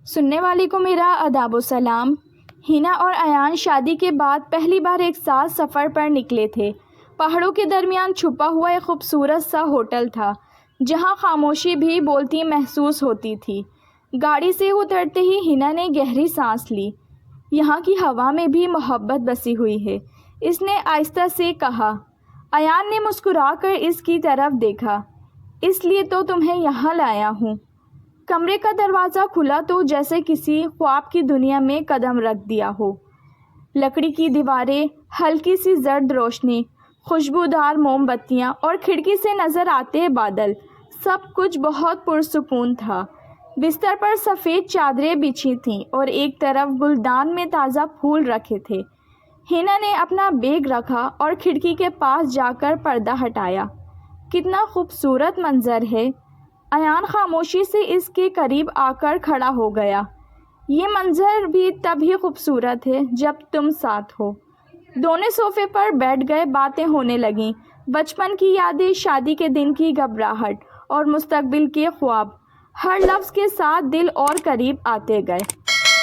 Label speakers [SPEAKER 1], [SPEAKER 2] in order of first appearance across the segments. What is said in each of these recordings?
[SPEAKER 1] سننے والے کو میرا آداب و سلام۔ ہینا اور ایان شادی کے بعد پہلی بار ایک ساتھ سفر پر نکلے تھے۔ پہاڑوں کے درمیان چھپا ہوا ایک خوبصورت سا ہوٹل تھا جہاں خاموشی بھی بولتی محسوس ہوتی تھی۔ گاڑی سے اترتے ہی ہینا نے گہری سانس لی۔ یہاں کی ہوا میں بھی محبت بسی ہوئی ہے، اس نے آہستہ سے کہا۔ ایان نے مسکرا کر اس کی طرف دیکھا۔ اس لیے تو تمہیں یہاں لایا ہوں۔ کمرے کا دروازہ کھلا تو جیسے کسی خواب کی دنیا میں قدم رکھ دیا ہو۔ لکڑی کی دیواریں، ہلکی سی زرد روشنی، خوشبودار موم بتیاں اور کھڑکی سے نظر آتے بادل، سب کچھ بہت پرسکون تھا۔ بستر پر سفید چادریں بچھی تھیں اور ایک طرف گلدان میں تازہ پھول رکھے تھے۔ ہینا نے اپنا بیگ رکھا اور کھڑکی کے پاس جا کر پردہ ہٹایا۔ کتنا خوبصورت منظر ہے۔ ایان خاموشی سے اس کے قریب آ کر کھڑا ہو گیا۔ یہ منظر بھی تب ہی خوبصورت ہے جب تم ساتھ ہو۔ دونوں صوفے پر بیٹھ گئے، باتیں ہونے لگیں، بچپن کی یادیں، شادی کے دن کی گھبراہٹ اور مستقبل کے خواب۔ ہر لفظ کے ساتھ دل اور قریب آتے گئے۔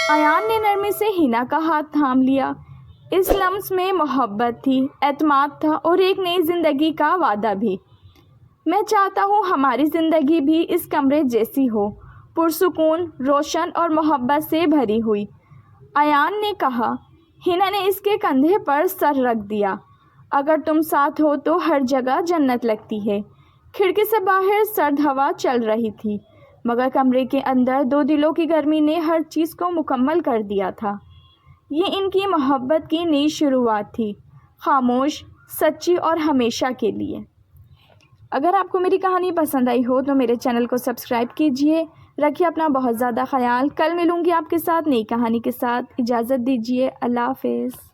[SPEAKER 1] ایان نے نرمی سے ہینا کا ہاتھ تھام لیا۔ اس لمس میں محبت تھی، اعتماد تھا اور ایک نئی زندگی کا وعدہ بھی۔ میں چاہتا ہوں ہماری زندگی بھی اس کمرے جیسی ہو، پرسکون، روشن اور محبت سے بھری ہوئی، ایان نے کہا۔ ہینا نے اس کے کندھے پر سر رکھ دیا۔ اگر تم ساتھ ہو تو ہر جگہ جنت لگتی ہے۔ کھڑکی سے باہر سرد ہوا چل رہی تھی، مگر کمرے کے اندر دو دلوں کی گرمی نے ہر چیز کو مکمل کر دیا تھا۔ یہ ان کی محبت کی نئی شروعات تھی، خاموش، سچی اور ہمیشہ کے لیے۔ اگر آپ کو میری کہانی پسند آئی ہو تو میرے چینل کو سبسکرائب کیجیے۔ رکھیے اپنا بہت زیادہ خیال۔ کل ملوں گی آپ کے ساتھ نئی کہانی کے ساتھ۔ اجازت دیجیے۔ اللہ حافظ۔